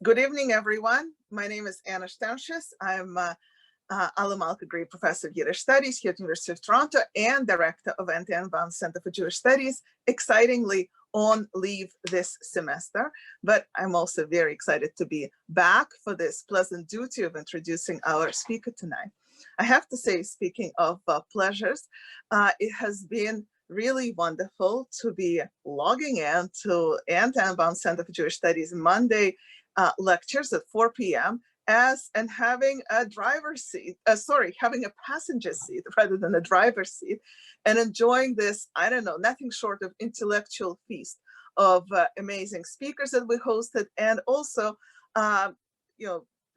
Good evening, everyone. My name is Anna Stanshis. I'm Alma Malka-Gray Professor of Yiddish Studies here at the University of Toronto and Director of Anti-Unbound Center for Jewish Studies, excitingly on leave this semester. But I'm also very excited to be back for this pleasant duty of introducing our speaker tonight. I have to say, speaking of pleasures, it has been really wonderful to be logging in to Anti-Unbound Center for Jewish Studies Monday lectures at 4 p.m. and having a driver's seat, having a passenger seat rather than a driver's seat, and enjoying this, I don't know, nothing short of intellectual feast of amazing speakers that we hosted, and also,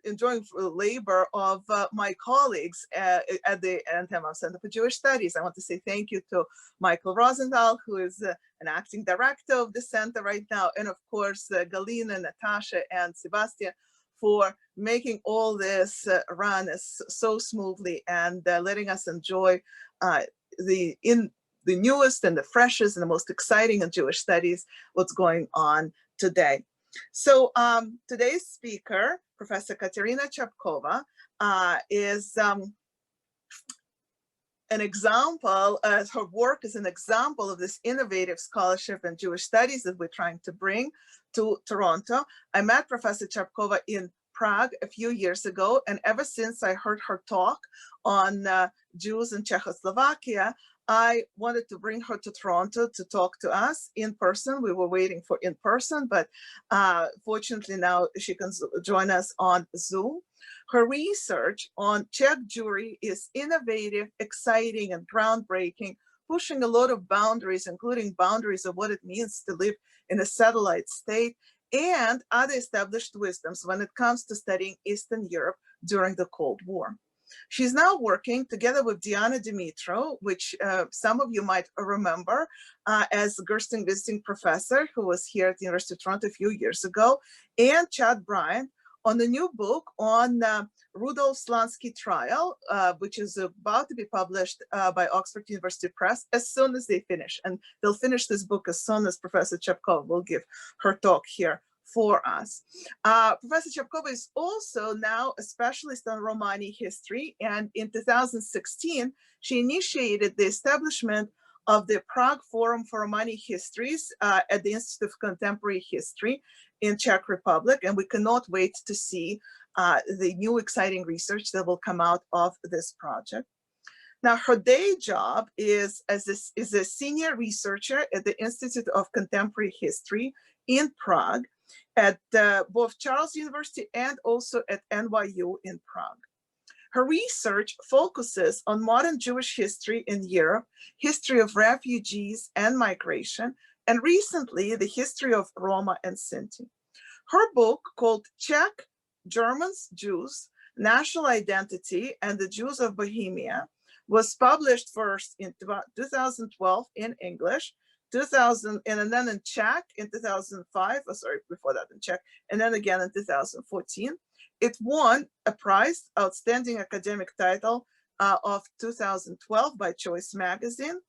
enjoying the labor of my colleagues at the Anti-Unbound Center for Jewish Studies. I want to say thank you to Michael Rosenthal, who is an acting director of the center right now, and of course, Galina, Natasha, and Sebastian for making all this run so smoothly and letting us enjoy the newest and the freshest and the most exciting in Jewish studies, what's going on today. So today's speaker, Professor Kateřina Čapková, is an example, her work is an example of this innovative scholarship in Jewish studies that we're trying to bring to Toronto. I met Professor Čapková in Prague a few years ago, and ever since I heard her talk on Jews in Czechoslovakia, I wanted to bring her to Toronto to talk to us in person. We were waiting for in person, but fortunately now she can join us on Zoom. Her research on Czech Jewry is innovative, exciting, and groundbreaking, pushing a lot of boundaries, including boundaries of what it means to live in a satellite state and other established wisdoms when it comes to studying Eastern Europe during the Cold War. She's now working together with Diana Dimitro, which some of you might remember as Gerstein visiting professor who was here at the University of Toronto a few years ago, and Chad Bryant on the new book on Rudolf Slansky trial, which is about to be published by Oxford University Press as soon as they finish. And they'll finish this book as soon as Professor Čapková will give her talk here for us. Professor Čapková is also now a specialist on Romani history, and in 2016, she initiated the establishment of the Prague Forum for Romani Histories at the Institute of Contemporary History in Czech Republic, and we cannot wait to see the new exciting research that will come out of this project. Now, her day job is as a senior researcher at the Institute of Contemporary History in Prague, at both Charles University and also at NYU in Prague. Her research focuses on modern Jewish history in Europe, history of refugees and migration, and recently the history of Roma and Sinti. Her book, called Czech, Germans, Jews, National Identity and the Jews of Bohemia, was published first in 2012 in English, 2000, and then in Czech in 2005, before that in Czech, and then again in 2014. It won a prize, Outstanding Academic Title of 2012 by Choice Magazine.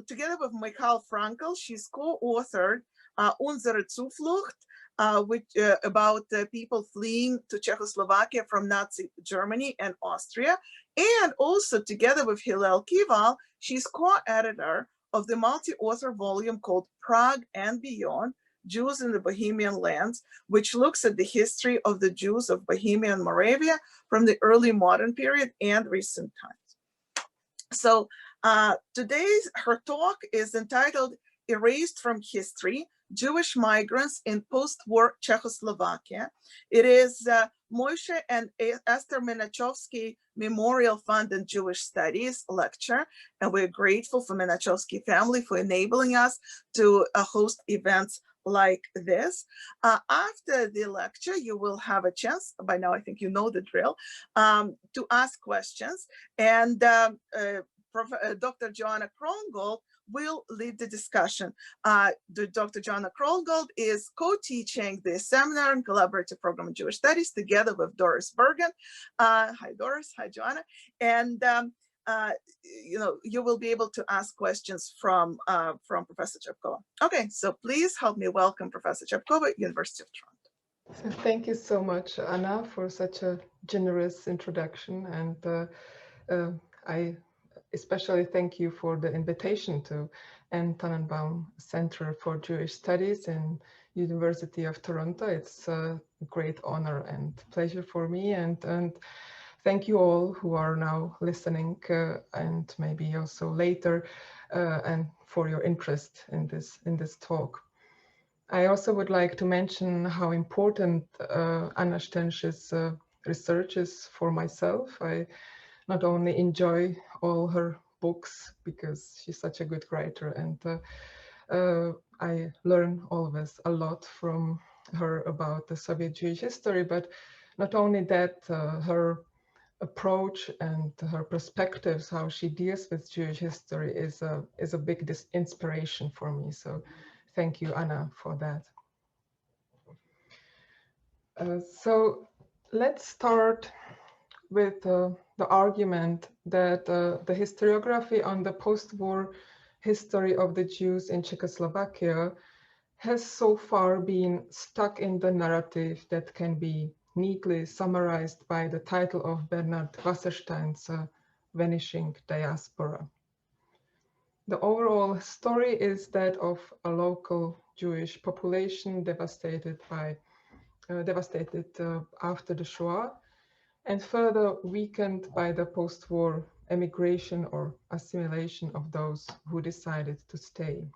Together with Michael Frankl, she's co-authored Unsere Zuflucht, about people fleeing to Czechoslovakia from Nazi Germany and Austria. And also together with Hillel Kival, she's co-editor of the multi-author volume called Prague and Beyond, Jews in the Bohemian Lands, which looks at the history of the Jews of Bohemia and Moravia from the early modern period and recent times. So her talk is entitled Erased from History, Jewish Migrants in Post-War Czechoslovakia. It is Moyshe and Esther Menachovsky Memorial Fund and Jewish Studies lecture, and we're grateful for Menachovsky family for enabling us to host events like this. After the lecture, you will have a chance, by now I think you know the drill, to ask questions, and Dr. Joanna Krongold will lead the discussion. Dr. Joanna Krongold is co-teaching the seminar and collaborative program in Jewish Studies together with Doris Bergen. Hi, Doris. Hi, Joanna. And you will be able to ask questions from Professor Čapková. Okay, so please help me welcome Professor Čapková, University of Toronto. So thank you so much, Anna, for such a generous introduction. And I especially thank you for the invitation to Anne Tannenbaum Center for Jewish Studies in University of Toronto. It's a great honor and pleasure for me. And thank you all who are now listening and maybe also later and for your interest in this talk. I also would like to mention how important Anna Stensch's research is for myself. I not only enjoy all her books because she's such a good writer, and I learn always a lot from her about the Soviet Jewish history, but not only that, her approach and her perspectives, how she deals with Jewish history is a big inspiration for me. So thank you, Anna, for that. So let's start with the argument that the historiography on the post-war history of the Jews in Czechoslovakia has so far been stuck in the narrative that can be neatly summarized by the title of Bernard Wasserstein's Vanishing Diaspora. The overall story is that of a local Jewish population devastated after the Shoah, and further weakened by the post-war emigration or assimilation of those who decided to stay.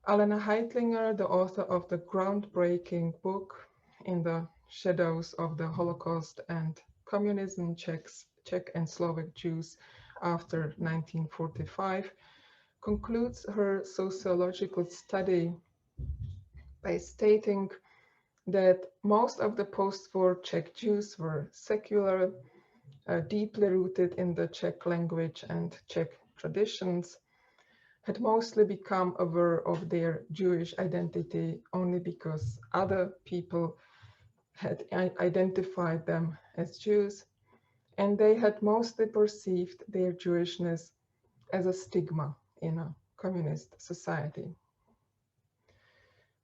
Alena Heitlinger, the author of the groundbreaking book In the Shadows of the Holocaust and Communism, Czech and Slovak Jews after 1945, concludes her sociological study by stating that most of the post-war Czech Jews were secular, deeply rooted in the Czech language and Czech traditions, had mostly become aware of their Jewish identity only because other people had identified them as Jews, and they had mostly perceived their Jewishness as a stigma in a communist society.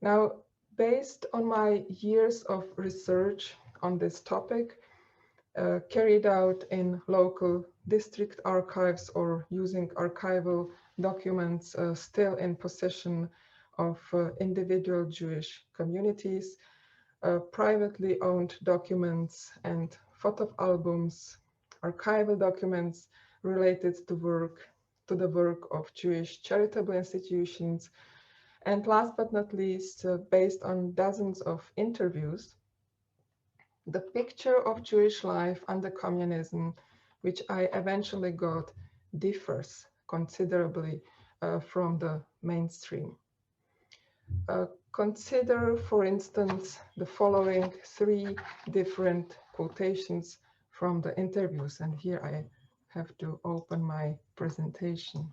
Now, based on my years of research on this topic, carried out in local district archives or using archival documents still in possession of individual Jewish communities, privately owned documents and photo albums, archival documents related to the work of Jewish charitable institutions, and last but not least, based on dozens of interviews, the picture of Jewish life under communism, which I eventually got, differs considerably from the mainstream. Consider, for instance, the following three different quotations from the interviews. And here I have to open my presentation.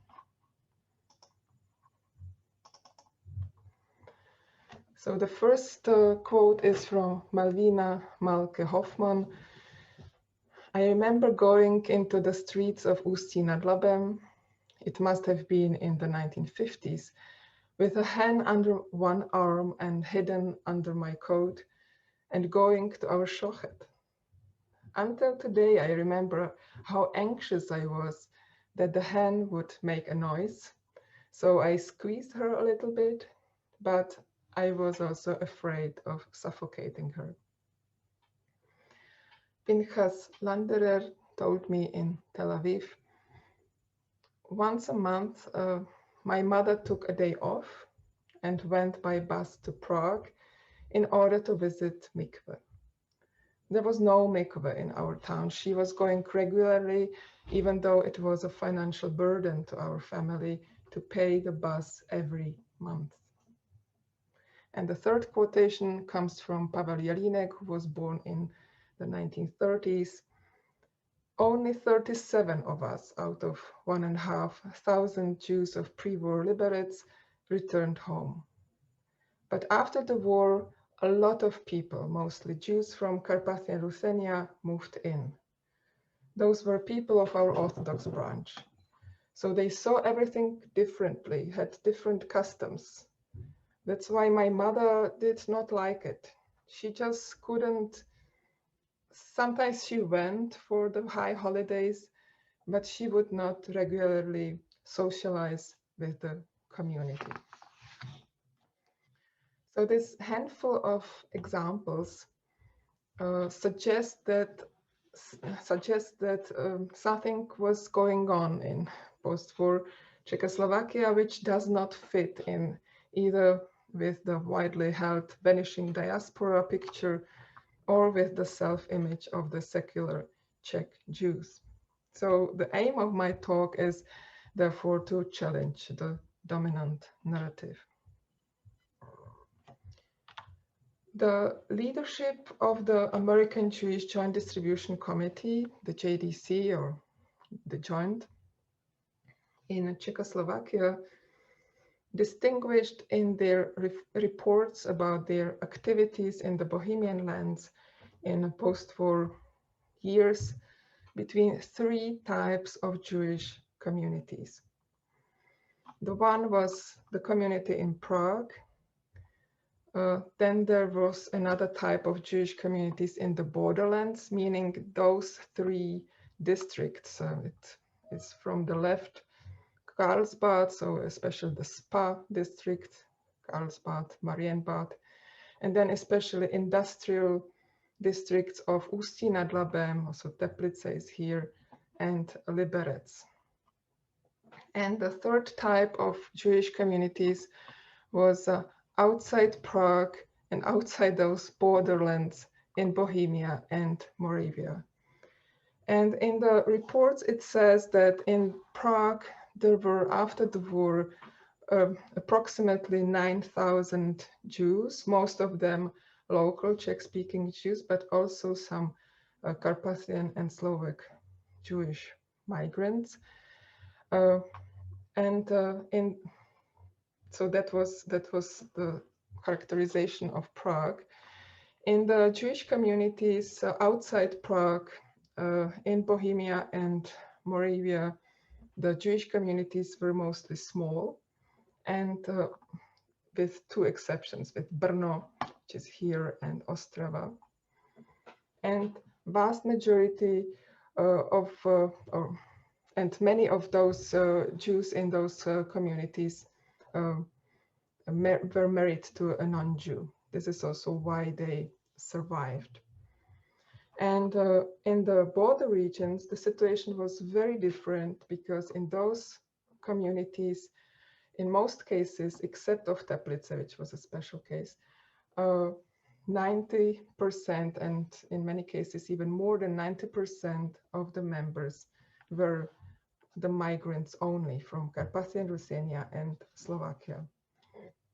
So the first quote is from Malvina Malke Hoffman. I remember going into the streets of Ústí nad Labem, it must have been in the 1950s, with a hen under one arm and hidden under my coat, and going to our shochet. Until today, I remember how anxious I was that the hen would make a noise, so I squeezed her a little bit, but I was also afraid of suffocating her. Pinchas Landerer told me in Tel Aviv, once a month, my mother took a day off and went by bus to Prague in order to visit mikveh. There was no mikveh in our town. She was going regularly, even though it was a financial burden to our family to pay the bus every month. And the third quotation comes from Pavel Jelinek, who was born in the 1930s. Only 37 of us out of 1,500 Jews of pre-war liberates returned home. But after the war, a lot of people, mostly Jews from Carpathian Ruthenia, moved in. Those were people of our Orthodox branch. So they saw everything differently, had different customs. That's why my mother did not like it. she just couldn't. Sometimes she went for the high holidays, but she would not regularly socialize with the community. So this handful of examples suggest that something was going on in post-war Czechoslovakia, which does not fit in either with the widely held vanishing diaspora picture or with the self-image of the secular Czech Jews. So the aim of my talk is therefore to challenge the dominant narrative. The leadership of the American Jewish Joint Distribution Committee, the JDC or the Joint, in Czechoslovakia distinguished in their reports about their activities in the Bohemian lands in post-war years between three types of Jewish communities. The one was the community in Prague. Then there was another type of Jewish communities in the borderlands, meaning those three districts. It is from the left, Karlsbad, so especially the Spa district, Karlsbad, Marienbad, and then especially industrial districts of Ústí nad Labem, also Teplice is here, and Liberec. And the third type of Jewish communities was outside Prague and outside those borderlands in Bohemia and Moravia. And in the reports, it says that in Prague, there were, after the war, approximately 9,000 Jews, most of them local Czech-speaking Jews, but also some Carpathian and Slovak Jewish migrants. So that was the characterization of Prague. In the Jewish communities outside Prague, in Bohemia and Moravia, the Jewish communities were mostly small, and with two exceptions, with Brno, which is here, and Ostrava. And vast majority and many of those Jews in those communities were married to a non-Jew. This is also why they survived. And in the border regions, the situation was very different, because in those communities, in most cases, except of Teplice, which was a special case, 90%, and in many cases even more than 90% of the members were the migrants only from Carpathian Ruthenia and Slovakia.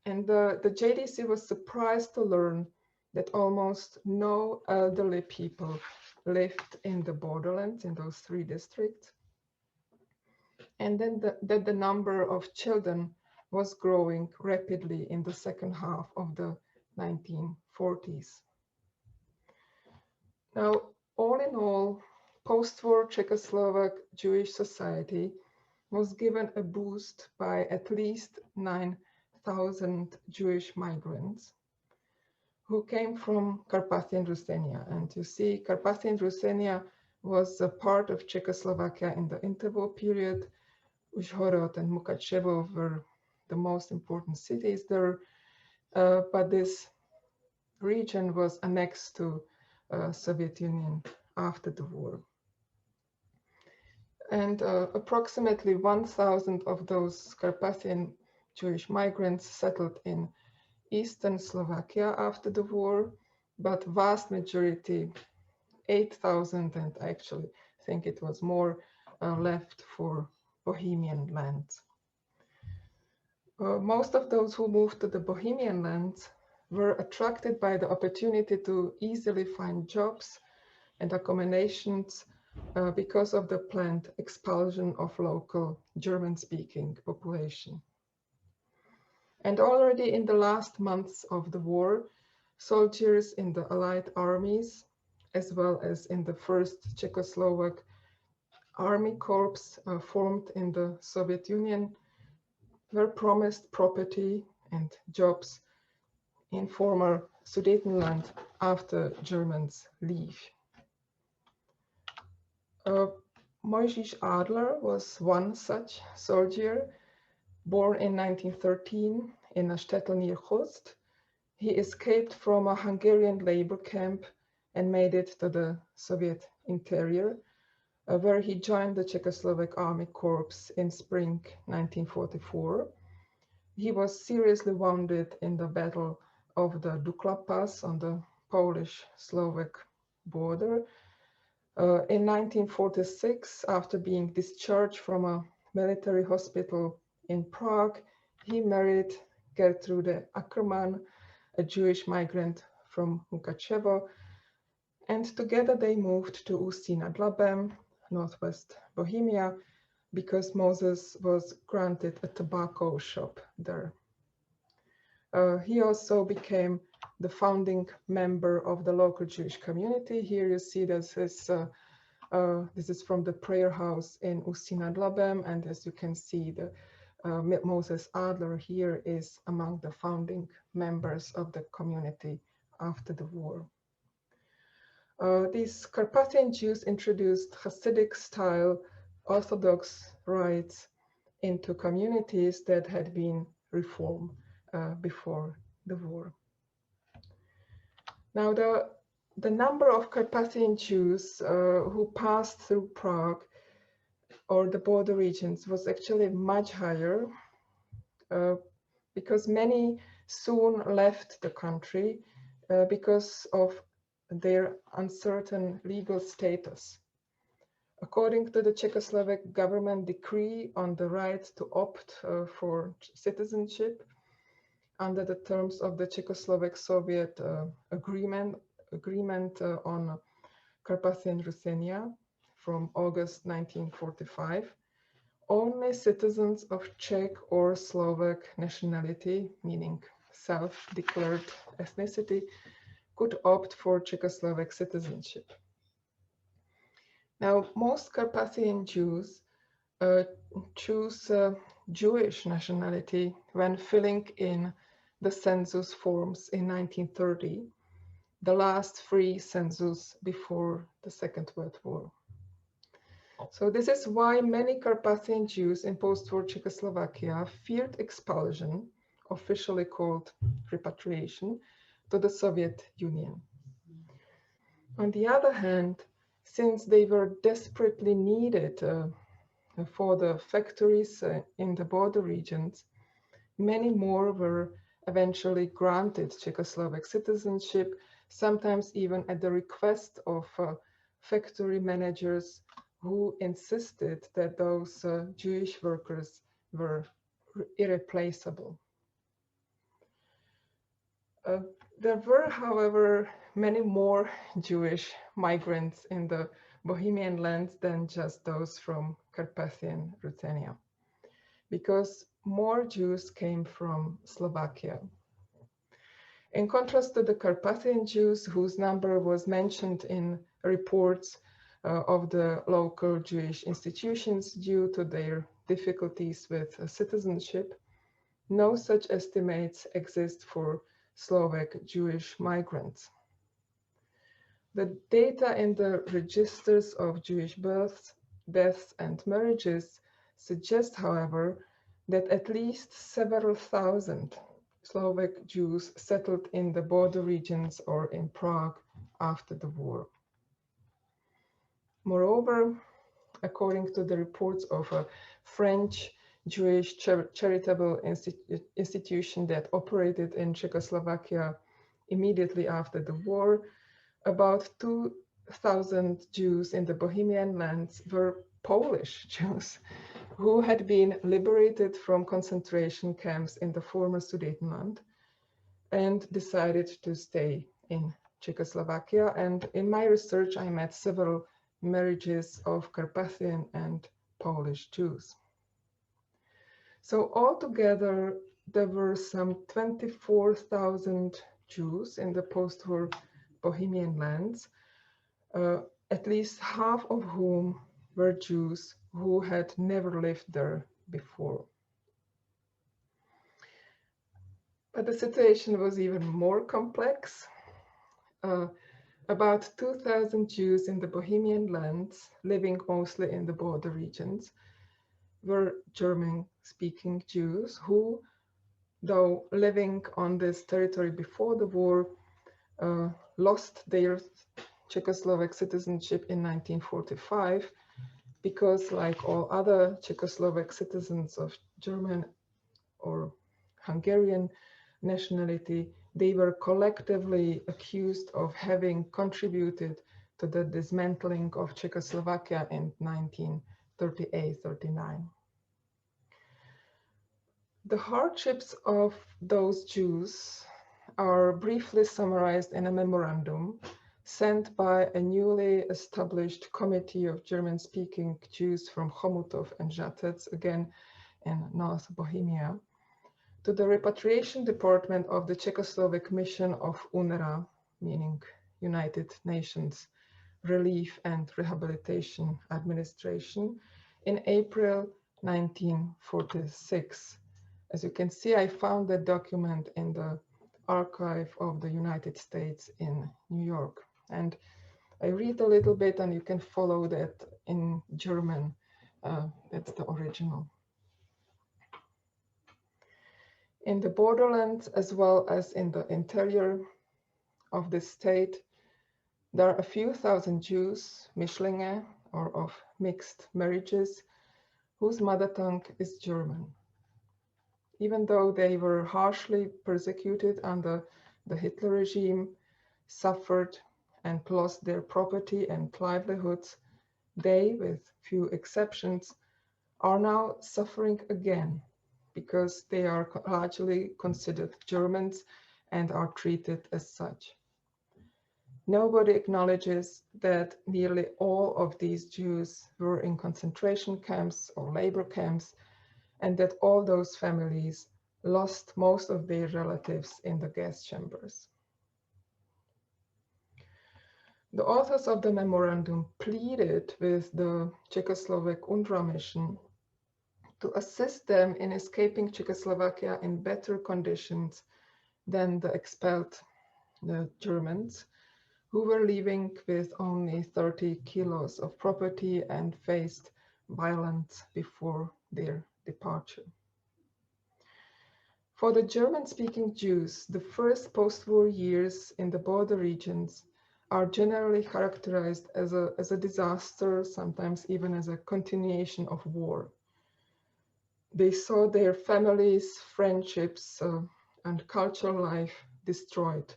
And the JDC was surprised to learn that almost no elderly people lived in the borderlands, in those three districts. And then that the number of children was growing rapidly in the second half of the 1940s. Now, all in all, post-war Czechoslovak Jewish society was given a boost by at least 9,000 Jewish migrants who came from Carpathian Ruthenia. And you see, Carpathian Ruthenia was a part of Czechoslovakia in the interwar period. Užhorod and Mukačevo were the most important cities there, but this region was annexed to Soviet Union after the war. And approximately 1,000 of those Carpathian Jewish migrants settled in Eastern Slovakia after the war, but vast majority, 8,000, and I actually think it was more, left for Bohemian lands. Most of those who moved to the Bohemian lands were attracted by the opportunity to easily find jobs and accommodations because of the planned expulsion of local German-speaking population. And already in the last months of the war, soldiers in the Allied armies, as well as in the first Czechoslovak Army Corps formed in the Soviet Union, were promised property and jobs in former Sudetenland after Germans leave. Moyshe Adler was one such soldier, born in 1913 in a shtetl near Khost. He escaped from a Hungarian labor camp and made it to the Soviet interior, where he joined the Czechoslovak Army Corps in spring 1944. He was seriously wounded in the Battle of the Dukla Pass on the Polish-Slovak border. In 1946, after being discharged from a military hospital in Prague, he married Gertrude Ackermann, a Jewish migrant from Mukachevo, and together they moved to Ústí nad Labem, northwest Bohemia, because Moses was granted a tobacco shop there. He also became the founding member of the local Jewish community. Here you see this is from the prayer house in Ústí nad Labem, and as you can see, the Moses Adler here is among the founding members of the community after the war. These Carpathian Jews introduced Hasidic-style Orthodox rites into communities that had been reformed before the war. Now, the number of Carpathian Jews who passed through Prague or the border regions was actually much higher because many soon left the country because of their uncertain legal status. According to the Czechoslovak government decree on the right to opt for citizenship under the terms of the Czechoslovak-Soviet agreement on Carpathian Ruthenia from August 1945, only citizens of Czech or Slovak nationality, meaning self-declared ethnicity, could opt for Czechoslovak citizenship. Now, most Carpathian Jews choose Jewish nationality when filling in the census forms in 1930, the last free census before the Second World War. So this is why many Carpathian Jews in post-war Czechoslovakia feared expulsion, officially called repatriation, to the Soviet Union. On the other hand, since they were desperately needed for the factories in the border regions, many more were eventually granted Czechoslovak citizenship, sometimes even at the request of factory managers who insisted that those Jewish workers were irreplaceable. There were, however, many more Jewish migrants in the Bohemian lands than just those from Carpathian Ruthenia, because more Jews came from Slovakia. In contrast to the Carpathian Jews, whose number was mentioned in reports of the local Jewish institutions due to their difficulties with citizenship, no such estimates exist for Slovak Jewish migrants. The data in the registers of Jewish births, deaths, and marriages suggest, however, that at least several thousand Slovak Jews settled in the border regions or in Prague after the war. Moreover, according to the reports of a French Jewish charitable institution that operated in Czechoslovakia immediately after the war, about 2,000 Jews in the Bohemian lands were Polish Jews who had been liberated from concentration camps in the former Sudetenland and decided to stay in Czechoslovakia. And in my research, I met several marriages of Carpathian and Polish Jews. So altogether, there were some 24,000 Jews in the post-war Bohemian lands, at least half of whom were Jews who had never lived there before. But the situation was even more complex. about 2,000 Jews in the Bohemian lands, living mostly in the border regions, were German-speaking Jews who, though living on this territory before the war, lost their Czechoslovak citizenship in 1945 because, like all other Czechoslovak citizens of German or Hungarian nationality, they were collectively accused of having contributed to the dismantling of Czechoslovakia in 1938-39. The hardships of those Jews are briefly summarized in a memorandum sent by a newly established committee of German-speaking Jews from Chomutov and Žatec, again in North Bohemia, to the repatriation department of the Czechoslovak mission of UNRWA, meaning United Nations Relief and Rehabilitation Administration, in April 1946. As you can see, I found that document in the archive of the United States in New York. And I read a little bit and you can follow that in German. That's the original. In the borderlands, as well as in the interior of the state, there are a few thousand Jews, Mischlinge, or of mixed marriages, whose mother tongue is German. Even though they were harshly persecuted under the Hitler regime, suffered and lost their property and livelihoods, they, with few exceptions, are now suffering again because they are largely considered Germans and are treated as such. Nobody acknowledges that nearly all of these Jews were in concentration camps or labor camps, and that all those families lost most of their relatives in the gas chambers. The authors of the memorandum pleaded with the Czechoslovak UNRWA mission to assist them in escaping Czechoslovakia in better conditions than the expelled Germans, who were leaving with only 30 kilos of property and faced violence before their departure. For the German-speaking Jews, the first post-war years in the border regions are generally characterized as a disaster, sometimes even as a continuation of war. They saw their families, friendships, and cultural life destroyed.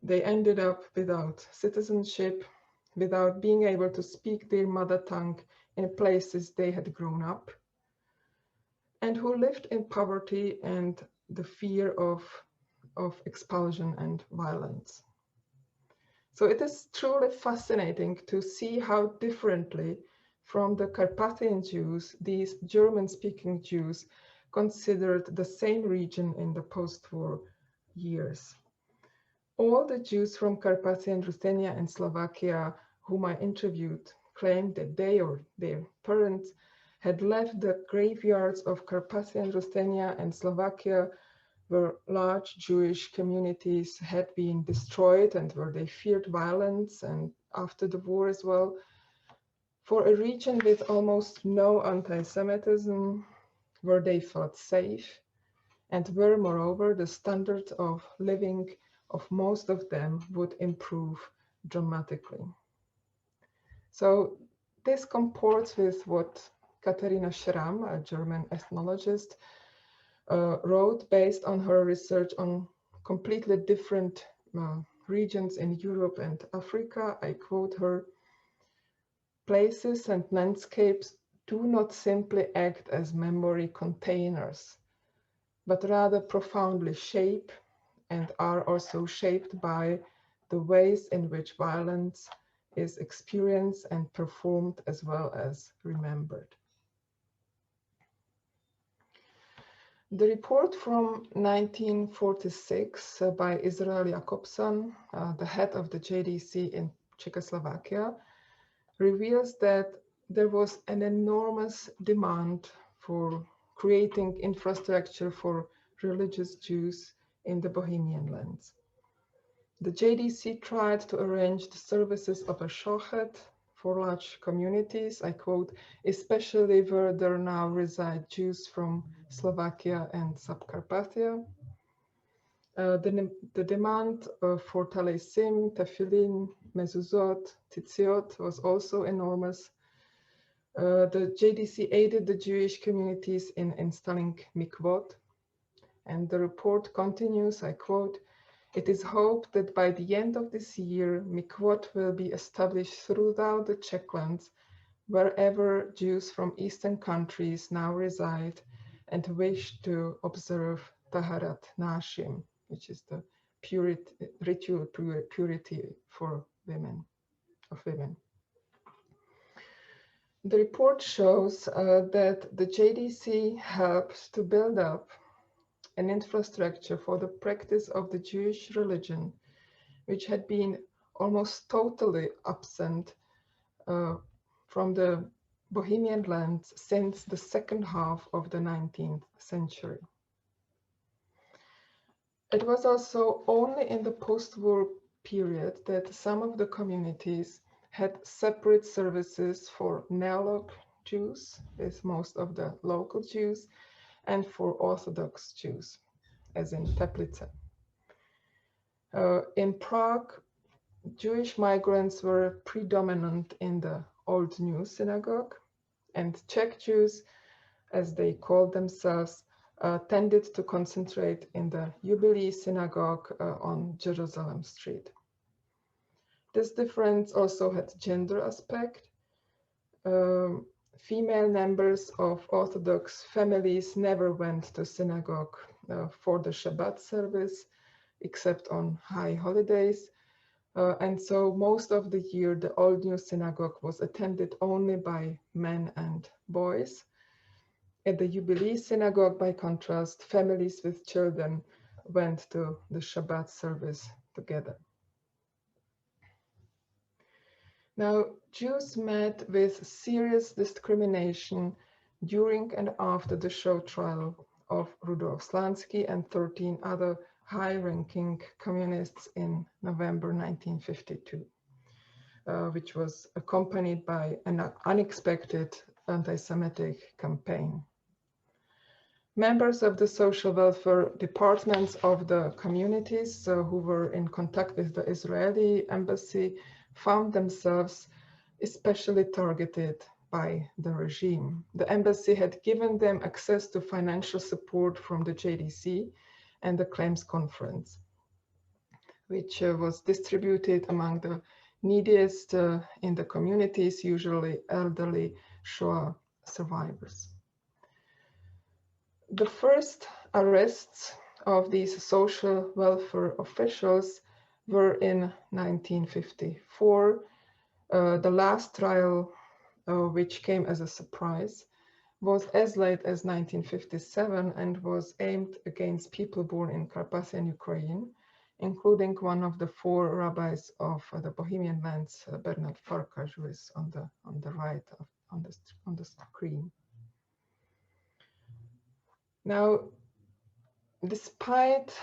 They ended up without citizenship, without being able to speak their mother tongue in places they had grown up, and who lived in poverty and the fear of expulsion and violence. So it is truly fascinating to see how differently from the Carpathian Jews, these German-speaking Jews considered the same region in the post-war years. All the Jews from Carpathian Ruthenia and Slovakia whom I interviewed claimed that they or their parents had left the graveyards of Carpathian Ruthenia and Slovakia, where large Jewish communities had been destroyed and where they feared violence, and after the war as well, for a region with almost no anti-Semitism, where they felt safe, and where, moreover, the standard of living of most of them would improve dramatically. So this comports with what Kateřina Schramm, a German ethnologist, wrote based on her research on completely different regions in Europe and Africa. I quote her: "Places and landscapes do not simply act as memory containers, but rather profoundly shape and are also shaped by the ways in which violence is experienced and performed as well as remembered." The report from 1946 by Israel Jakobson, the head of the JDC in Czechoslovakia, reveals that there was an enormous demand for creating infrastructure for religious Jews in the Bohemian lands. The JDC tried to arrange the services of a Shoah for large communities, I quote, especially where there now reside Jews from Slovakia and Subcarpathia. The demand for Taleisim, Tefillin, Mezuzot, Titziot was also enormous. The JDC aided the Jewish communities in installing mikvot, and the report continues, I quote, "It is hoped that by the end of this year, mikvot will be established throughout the Czech lands, wherever Jews from Eastern countries now reside and wish to observe Taharat Nashim," which is the ritual purity for women, of women. The report shows that the JDC helped to build up an infrastructure for the practice of the Jewish religion, which had been almost totally absent from the Bohemian lands since the second half of the 19th century. It was also only in the post-war period that some of the communities had separate services for Neolog Jews, with most of the local Jews, and for Orthodox Jews, as in Teplice. In Prague, Jewish migrants were predominant in the Old New Synagogue, and Czech Jews, as they called themselves, tended to concentrate in the Jubilee Synagogue on Jerusalem Street. This difference also had gender aspect. Female members of Orthodox families never went to synagogue for the Shabbat service, except on high holidays. And so most of the year, the Old New Synagogue was attended only by men and boys. At the Jubilee Synagogue, by contrast, families with children went to the Shabbat service together. Now, Jews met with serious discrimination during and after the show trial of Rudolf Slansky and 13 other high-ranking communists in November 1952, which was accompanied by an unexpected anti-Semitic campaign. Members of the social welfare departments of the communities who were in contact with the Israeli embassy found themselves especially targeted by the regime. The embassy had given them access to financial support from the JDC and the Claims Conference, which was distributed among the neediest in the communities, usually elderly Shoah survivors. The first arrests of these social welfare officials were in 1954. The last trial, which came as a surprise, was as late as 1957 and was aimed against people born in Carpathian Ukraine, including one of the 4 rabbis of the Bohemian lands, Bernard Farkas, who is on the right on the screen. Now, despite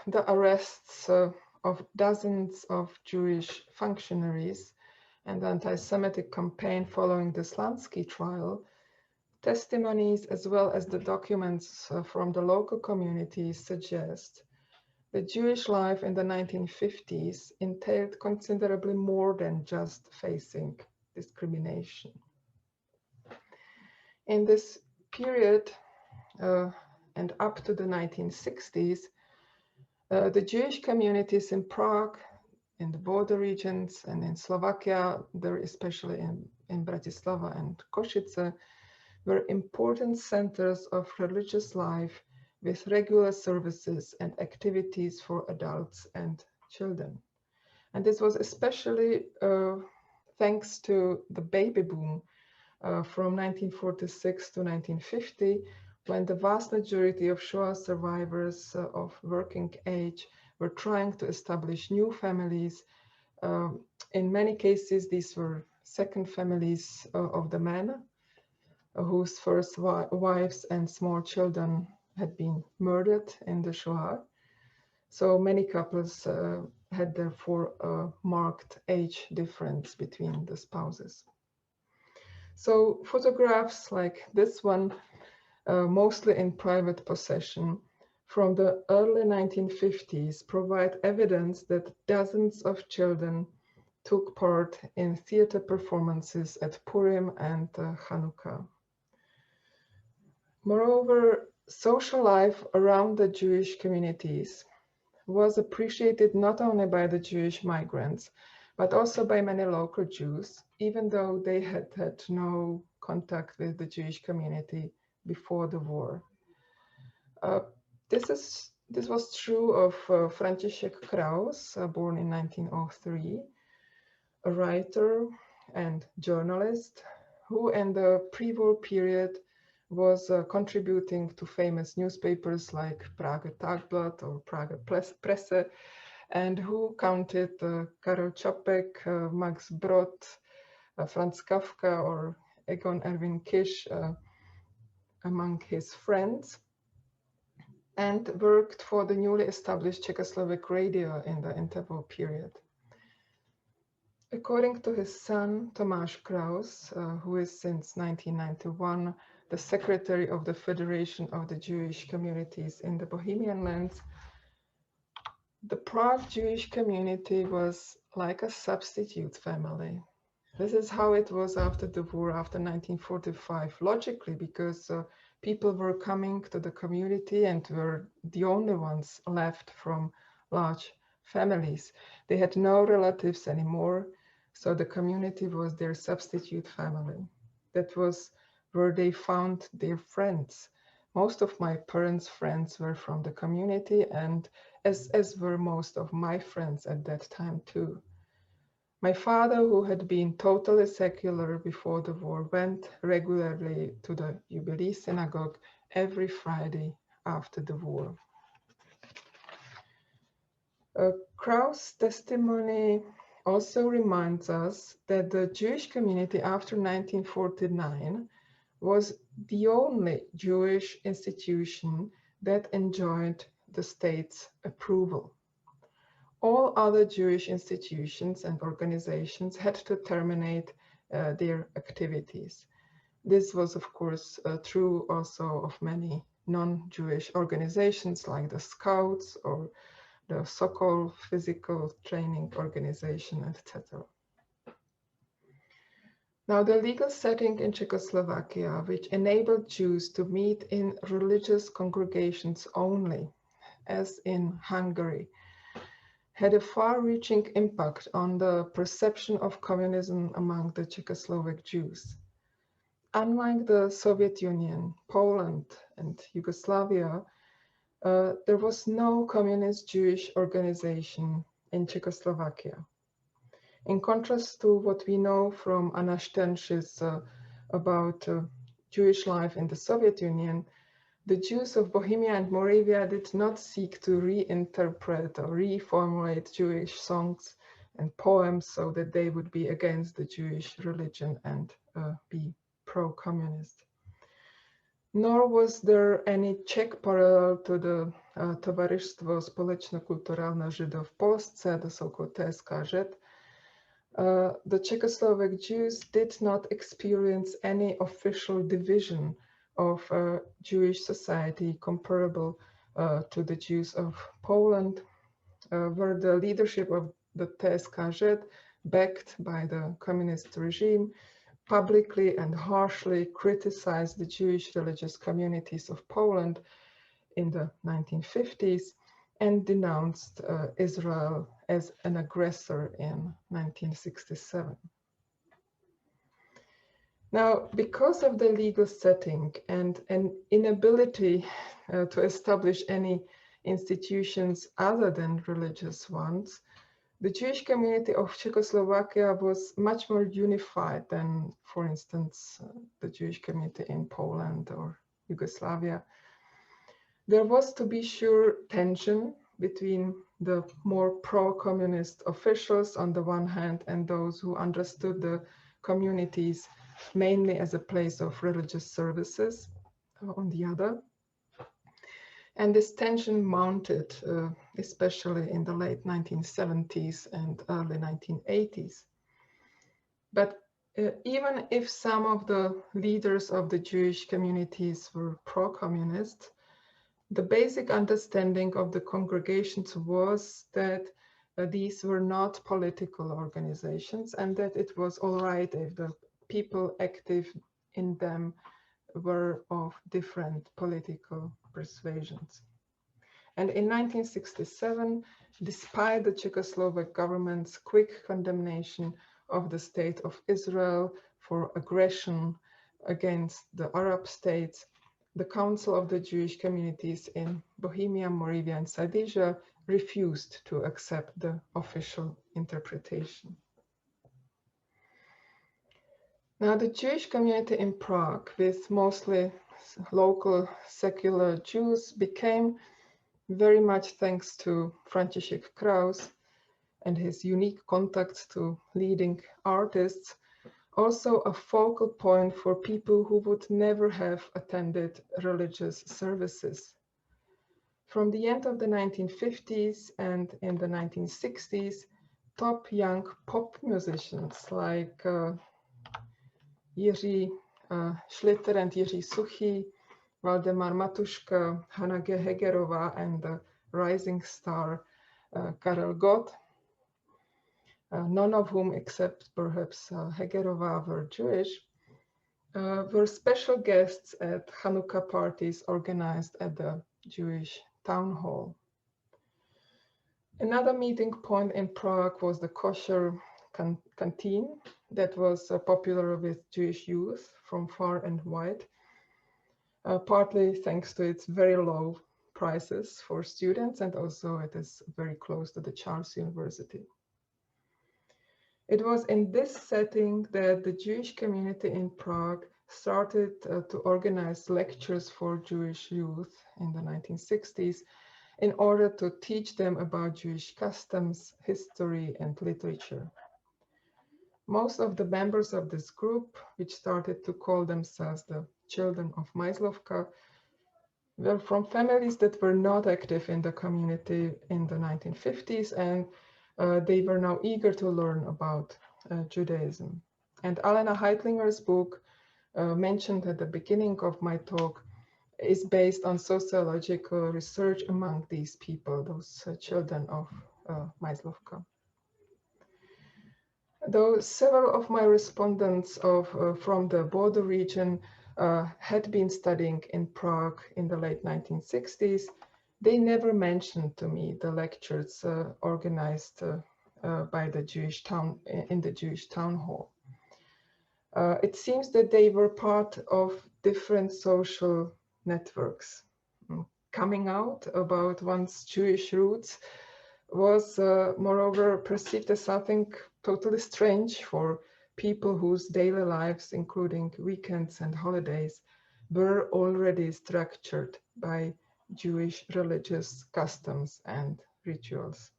the arrests of dozens of Jewish functionaries and the anti-Semitic campaign following the Slansky trial, testimonies as well as the documents from the local communities suggest that Jewish life in the 1950s entailed considerably more than just facing discrimination. In this period and up to the 1960s, the Jewish communities in Prague, in the border regions, and in Slovakia, there especially in Bratislava and Košice, were important centers of religious life with regular services and activities for adults and children. And this was especially thanks to the baby boom from 1946 to 1950, when the vast majority of Shoah survivors of working age were trying to establish new families. In many cases, these were second families of the men, whose first wives and small children had been murdered in the Shoah. So many couples had therefore a marked age difference between the spouses. So photographs like this one, mostly in private possession, from the early 1950s provide evidence that dozens of children took part in theater performances at Purim and Hanukkah. Moreover, social life around the Jewish communities was appreciated not only by the Jewish migrants, but also by many local Jews, even though they had had no contact with the Jewish community before the war. This was true of František Kraus, born in 1903, a writer and journalist who in the pre-war period was contributing to famous newspapers like Prager Tagblatt or Prager Presse, and who counted Karel Čapek, Max Brod, Franz Kafka, or Egon Erwin Kisch among his friends, and worked for the newly established Czechoslovak radio in the interwar period. According to his son, Tomáš Kraus, who is since 1991 the secretary of the Federation of the Jewish Communities in the Bohemian lands, the Prague Jewish community was like a substitute family. This is how it was after the war, after 1945, logically, because people were coming to the community and were the only ones left from large families. They had no relatives anymore, so the community was their substitute family. That was where they found their friends. Most of my parents' friends were from the community, and as were most of my friends at that time too. My father, who had been totally secular before the war, went regularly to the Jubilee synagogue every Friday after the war. Kraus' testimony also reminds us that the Jewish community after 1949 was the only Jewish institution that enjoyed the state's approval. All other Jewish institutions and organizations had to terminate their activities. This was, of course, true also of many non-Jewish organizations like the Scouts or the Sokol physical training organization, etc. Now, the legal setting in Czechoslovakia, which enabled Jews to meet in religious congregations only, as in Hungary, had a far-reaching impact on the perception of communism among the Czechoslovak Jews. Unlike the Soviet Union, Poland, and Yugoslavia, there was no communist Jewish organization in Czechoslovakia. In contrast to what we know from Anna Sternsch's about Jewish life in the Soviet Union, the Jews of Bohemia and Moravia did not seek to reinterpret or reformulate Jewish songs and poems so that they would be against the Jewish religion and be pro-communist. Nor was there any Czech parallel to the Towarzystwo Społeczno-Kulturalne Żydów w Polsce, the so-called TSKZ. The Czechoslovak Jews did not experience any official division of Jewish society comparable to the Jews of Poland, where the leadership of the TSKZ, backed by the communist regime, publicly and harshly criticized the Jewish religious communities of Poland in the 1950s and denounced Israel as an aggressor in 1967. Now, because of the legal setting and an inability to establish any institutions other than religious ones, the Jewish community of Czechoslovakia was much more unified than, for instance, the Jewish community in Poland or Yugoslavia. There was, to be sure, tension between the more pro-communist officials on the one hand and those who understood the communities mainly as a place of religious services on the other. And this tension mounted, especially in the late 1970s and early 1980s. But even if some of the leaders of the Jewish communities were pro-communist, the basic understanding of the congregations was that these were not political organizations and that it was all right if the people active in them were of different political persuasions. And in 1967, despite the Czechoslovak government's quick condemnation of the state of Israel for aggression against the Arab states, the Council of the Jewish Communities in Bohemia, Moravia, and Silesia refused to accept the official interpretation. Now, the Jewish community in Prague, with mostly local secular Jews, became, very much thanks to František Kraus and his unique contacts to leading artists, also a focal point for people who would never have attended religious services. From the end of the 1950s and in the 1960s, top young pop musicians like Jiří Schlitter and Jiří Suchý, Waldemar Matuška, Hanna Hegerová, and the rising star Karel Gott, none of whom, except perhaps Hegerová, were Jewish, were special guests at Hanukkah parties organized at the Jewish town hall. Another meeting point in Prague was the kosher canteen that was popular with Jewish youth from far and wide, partly thanks to its very low prices for students, and also it is very close to the Charles University. It was in this setting that the Jewish community in Prague started to organize lectures for Jewish youth in the 1960s in order to teach them about Jewish customs, history, and literature. Most of the members of this group, which started to call themselves the Children of Myslovka, were from families that were not active in the community in the 1950s, and they were now eager to learn about Judaism. And Alena Heitlinger's book, mentioned at the beginning of my talk, is based on sociological research among these people, those children of Myslovka. Though several of my respondents from the border region had been studying in Prague in the late 1960s, they never mentioned to me the lectures organized by the Jewish town in the Jewish town hall. It seems that they were part of different social networks. Coming out about one's Jewish roots was moreover perceived as something totally strange for people whose daily lives, including weekends and holidays, were already structured by Jewish religious customs and rituals.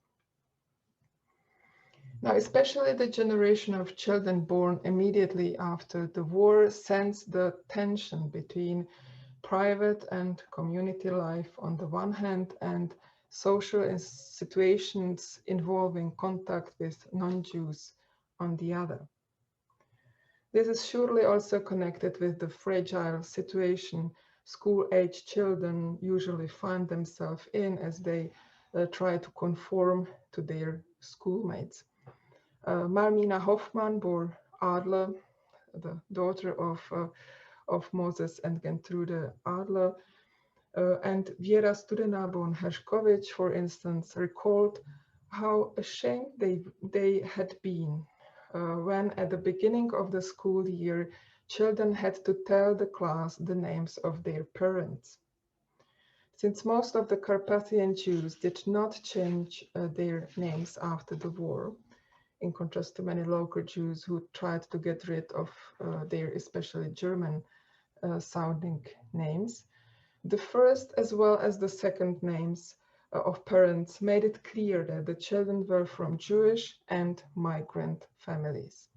Now, especially the generation of children born immediately after the war sensed the tension between private and community life on the one hand and social situations involving contact with non-Jews on the other. This is surely also connected with the fragile situation school-age children usually find themselves in as they try to conform to their schoolmates. Marmina Hoffmann bore Adler, the daughter of Moses and Gertrude Adler, and Viera Studená born Hershkovich, for instance, recalled how ashamed they had been when at the beginning of the school year, children had to tell the class the names of their parents. Since most of the Carpathian Jews did not change their names after the war, in contrast to many local Jews who tried to get rid of their especially German sounding names, the first as well as the second names of parents made it clear that the children were from Jewish and migrant families.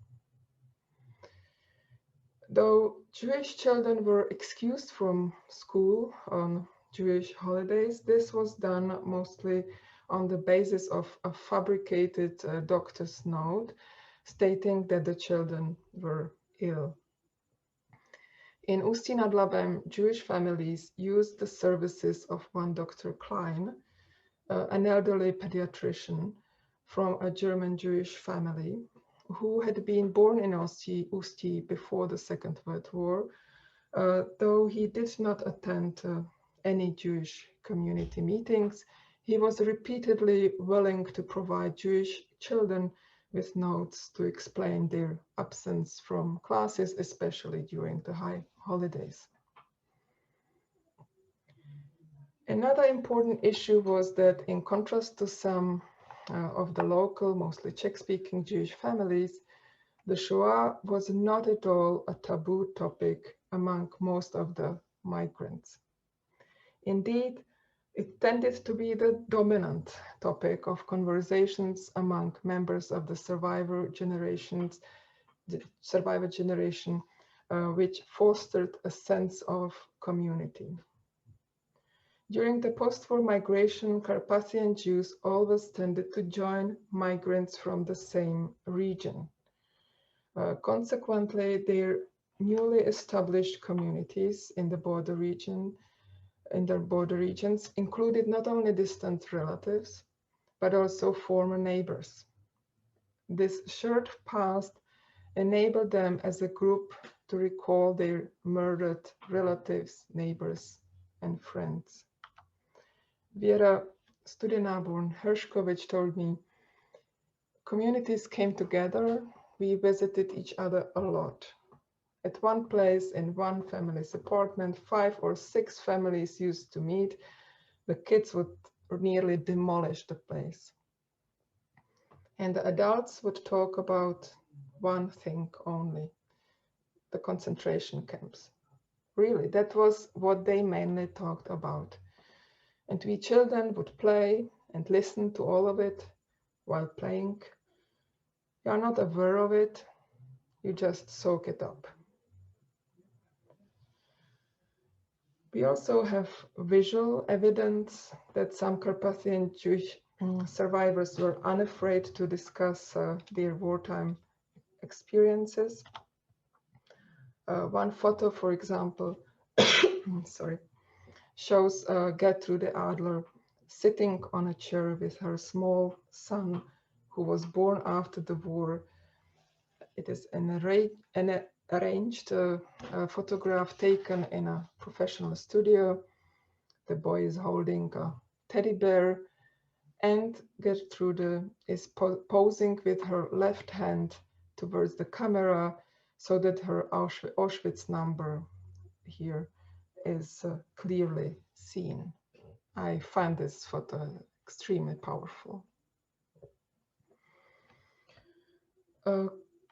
Though Jewish children were excused from school on Jewish holidays. This was done mostly on the basis of a fabricated doctor's note stating that the children were ill. In Ústí nad Labem, Jewish families used the services of one Dr. Klein, an elderly pediatrician from a German Jewish family who had been born in Ústí before the Second World War, though he did not attend any Jewish community meetings. He was repeatedly willing to provide Jewish children with notes to explain their absence from classes, especially during the high holidays. Another important issue was that, in contrast to some of the local, mostly Czech-speaking Jewish families, the Shoah was not at all a taboo topic among most of the migrants. Indeed, it tended to be the dominant topic of conversations among members of the survivor generation, which fostered a sense of community. During the post-war migration, Carpathian Jews always tended to join migrants from the same region. Consequently, their newly established communities in their border regions included not only distant relatives, but also former neighbors. This shared past enabled them as a group to recall their murdered relatives, neighbors, and friends. Věra Studená-Born-Hershkovich told me, communities came together, we visited each other a lot. At one place, in one family's apartment, 5 or 6 families used to meet. The kids would nearly demolish the place. And the adults would talk about one thing only, the concentration camps. Really, that was what they mainly talked about. And we children would play and listen to all of it while playing. You are not aware of it, you just soak it up. We also have visual evidence that some Carpathian Jewish survivors were unafraid to discuss their wartime experiences. One photo, for example, shows Gertrude Adler sitting on a chair with her small son who was born after the war. It is an arranged photograph taken in a professional studio. The boy is holding a teddy bear, and Gertrude is posing with her left hand towards the camera so that her Auschwitz number here is clearly seen. I find this photo extremely powerful.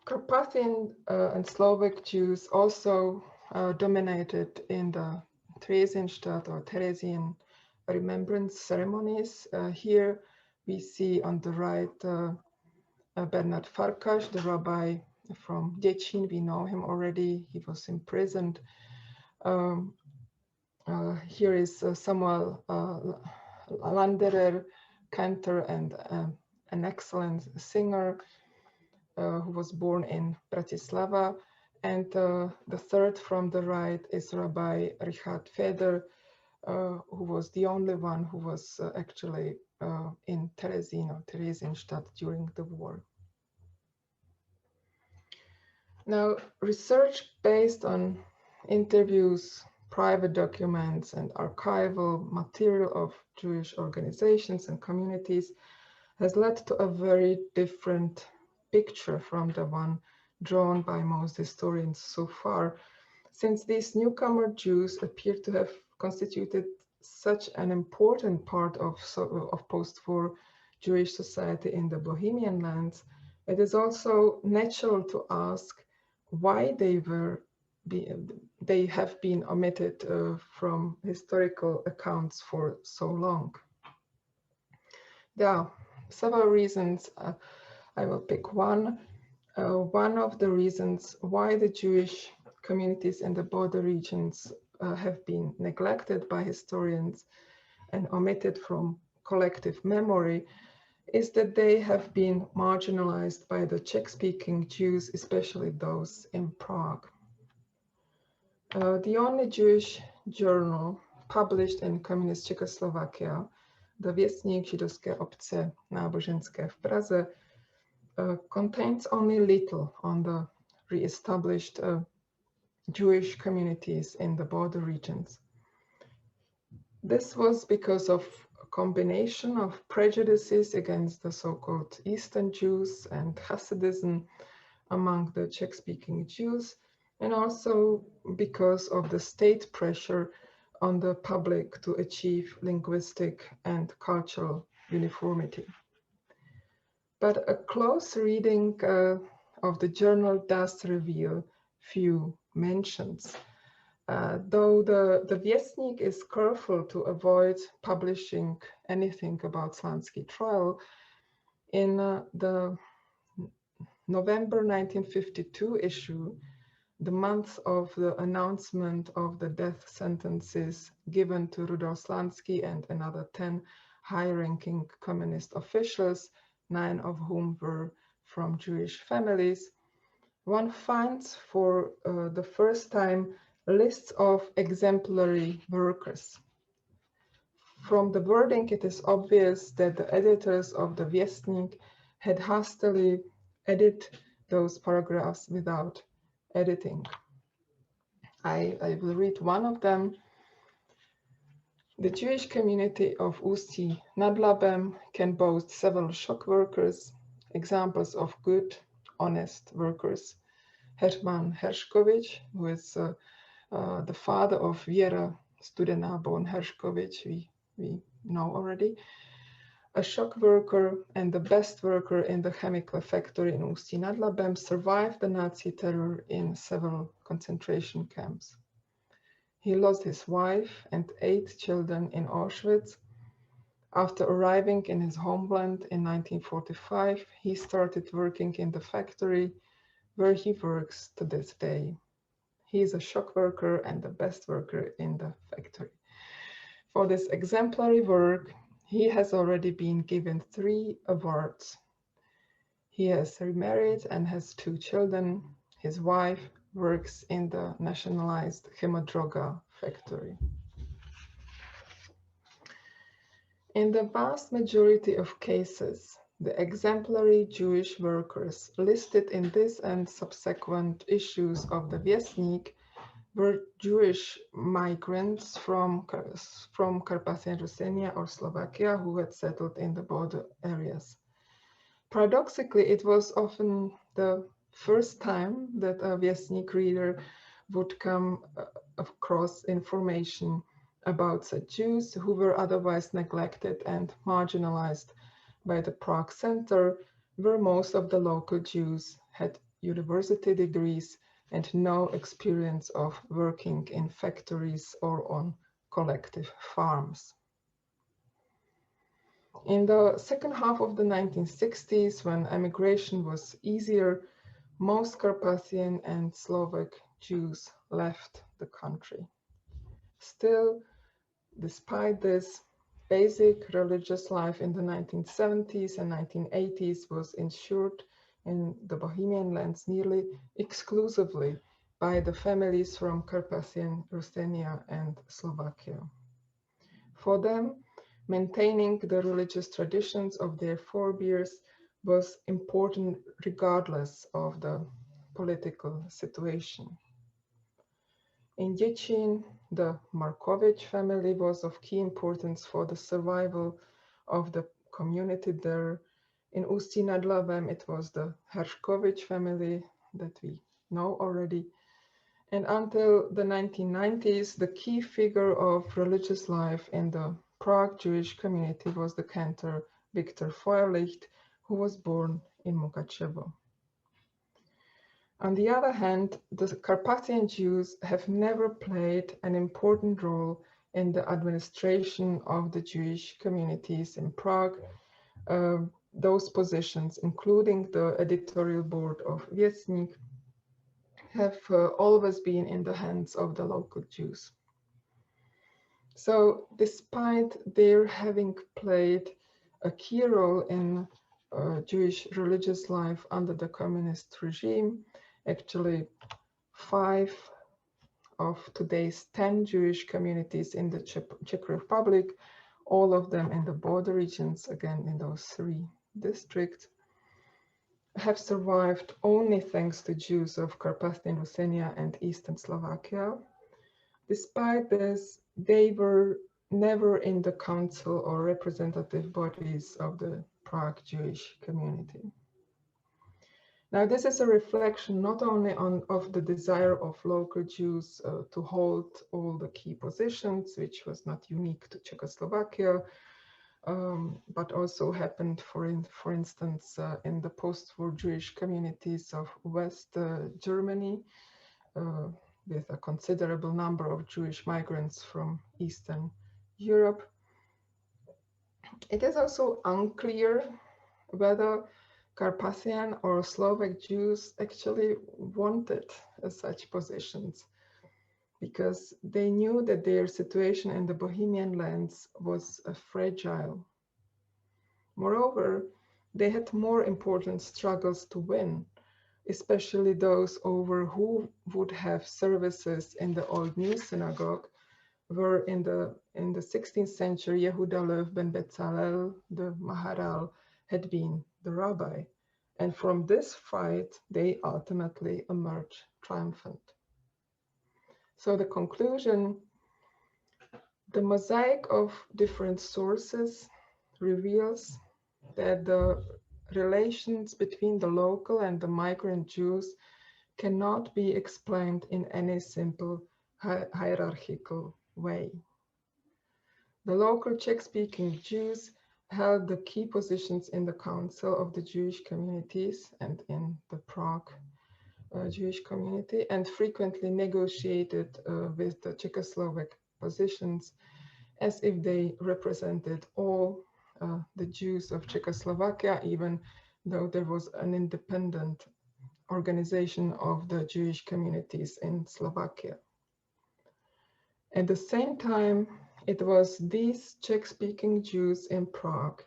Carpathian and Slovak Jews also dominated in the Theresienstadt or Theresian remembrance ceremonies. Here we see on the right Bernard Farkas, the rabbi from Děčín. We know him already, he was imprisoned. Here is Samuel Landerer, cantor and an excellent singer, who was born in Bratislava. And the third from the right is Rabbi Richard Feder, who was the only one who was actually in Terezin or Theresienstadt during the war. Now, research based on interviews, private documents, and archival material of Jewish organizations and communities has led to a very different picture from the one drawn by most historians so far, since these newcomer Jews appear to have constituted such an important part of post-war Jewish society in the Bohemian lands. It is also natural to ask why they have been omitted from historical accounts for so long. There are several reasons. I will pick one. One of the reasons why the Jewish communities in the border regions have been neglected by historians and omitted from collective memory is that they have been marginalized by the Czech-speaking Jews, especially those in Prague. The only Jewish journal published in communist Czechoslovakia, the Věstník židovské obce náboženské v Praze, contains only little on the re-established Jewish communities in the border regions. This was because of a combination of prejudices against the so-called Eastern Jews and Hasidism among the Czech-speaking Jews, and also because of the state pressure on the public to achieve linguistic and cultural uniformity. But a close reading of the journal does reveal few mentions. Though the Věstník is careful to avoid publishing anything about Slansky trial, in the November 1952 issue, the month of the announcement of the death sentences given to Rudolf Slansky and another 10 high-ranking communist officials, 9 of whom were from Jewish families, one finds for the first time lists of exemplary workers. From the wording, it is obvious that the editors of the Věstník had hastily edited those paragraphs without editing. I will read one of them. The Jewish community of Ústí nad Labem can boast several shock workers, examples of good, honest workers. Herman Herškovič, who is the father of Věra Studená-Born Herškovič, we know already, a shock worker and the best worker in the chemical factory in Ústí nad Labem, survived the Nazi terror in several concentration camps. He lost his wife and 8 children in Auschwitz. After arriving in his homeland in 1945, he started working in the factory where he works to this day. He is a shock worker and the best worker in the factory. For this exemplary work, he has already been given 3 awards. He has remarried and has 2 children. His wife works in the nationalized Chemodroga factory. In the vast majority of cases, the exemplary Jewish workers listed in this and subsequent issues of the Věstník were Jewish migrants from Carpathian Ruthenia or Slovakia who had settled in the border areas. Paradoxically, it was often the first time that a Věstník reader would come across information about such Jews who were otherwise neglected and marginalized by the Prague Center, where most of the local Jews had university degrees and no experience of working in factories or on collective farms. In the second half of the 1960s, when emigration was easier, most Carpathian and Slovak Jews left the country. Still, despite this, basic religious life in the 1970s and 1980s was ensured in the Bohemian lands nearly exclusively by the families from Carpathian Ruthenia and Slovakia. For them, maintaining the religious traditions of their forebears was important regardless of the political situation. In Děčín, the Markovich family was of key importance for the survival of the community there. In Ústí nad Labem, it was the Herškovič family that we know already. And until the 1990s, the key figure of religious life in the Prague Jewish community was the cantor Viktor Feuerlicht, who was born in Mukačevo. On the other hand, the Carpathian Jews have never played an important role in the administration of the Jewish communities in Prague. Those positions, including the editorial board of Věstník, have always been in the hands of the local Jews. So despite their having played a key role in Jewish religious life under the communist regime, actually 5 of today's 10 Jewish communities in the Czech Republic, all of them in the border regions, again in those 3 districts, have survived only thanks to Jews of Carpathian Ruthenia and Eastern Slovakia. Despite this, they were never in the council or representative bodies of the Prague Jewish community. Now, this is a reflection not only of the desire of local Jews to hold all the key positions, which was not unique to Czechoslovakia, but also happened, for instance, in the post-war Jewish communities of West Germany, with a considerable number of Jewish migrants from Eastern Europe. It is also unclear whether Carpathian or Slovak Jews actually wanted such positions, because they knew that their situation in the Bohemian lands was fragile. Moreover, they had more important struggles to win, especially those over who would have services in the Old New Synagogue, where in the 16th century Yehuda Lev ben Bezalel, the Maharal, had been the rabbi. And from this fight, they ultimately emerged triumphant. So the conclusion, the mosaic of different sources reveals that the relations between the local and the migrant Jews cannot be explained in any simple hierarchical way. The local Czech-speaking Jews held the key positions in the Council of the Jewish Communities and in the Prague Jewish community, and frequently negotiated with the Czechoslovak positions as if they represented all the Jews of Czechoslovakia, even though there was an independent organization of the Jewish communities in Slovakia. At the same time, it was these Czech-speaking Jews in Prague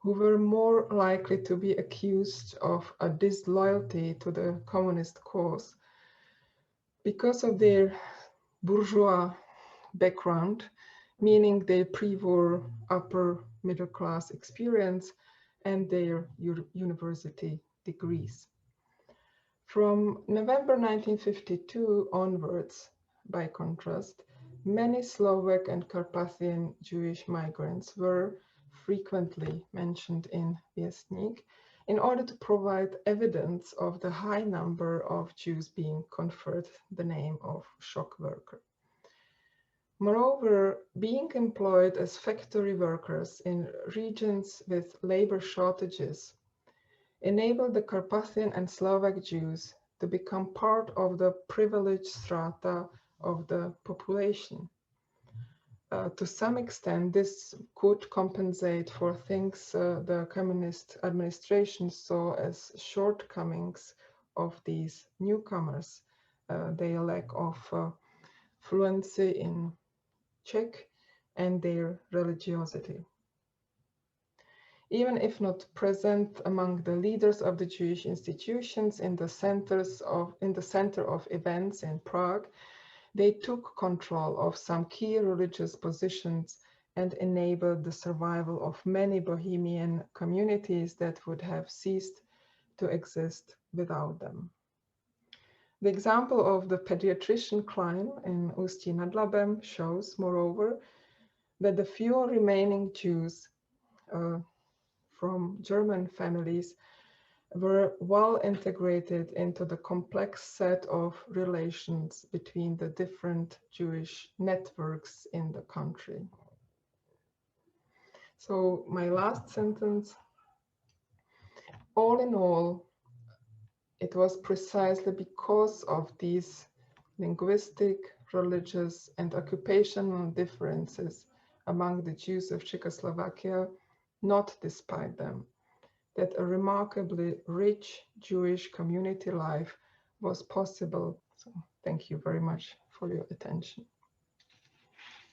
who were more likely to be accused of a disloyalty to the communist cause because of their bourgeois background, meaning their pre-war upper middle class experience and their university degrees. From November 1952 onwards, by contrast, many Slovak and Carpathian Jewish migrants were frequently mentioned in Věstník in order to provide evidence of the high number of Jews being conferred the name of shock worker. Moreover, being employed as factory workers in regions with labor shortages enabled the Carpathian and Slovak Jews to become part of the privileged strata of the population. To some extent, this could compensate for things the communist administration saw as shortcomings of these newcomers, their lack of fluency in Czech and their religiosity. Even if not present among the leaders of the Jewish institutions in the center of events in Prague, they took control of some key religious positions and enabled the survival of many Bohemian communities that would have ceased to exist without them. The example of the pediatrician Klein in Ústí nad Labem shows, moreover, that the few remaining Jews from German families were well integrated into the complex set of relations between the different Jewish networks in the country. So my last sentence, all in all, it was precisely because of these linguistic, religious, and occupational differences among the Jews of Czechoslovakia, not despite them, that a remarkably rich Jewish community life was possible. So thank you very much for your attention.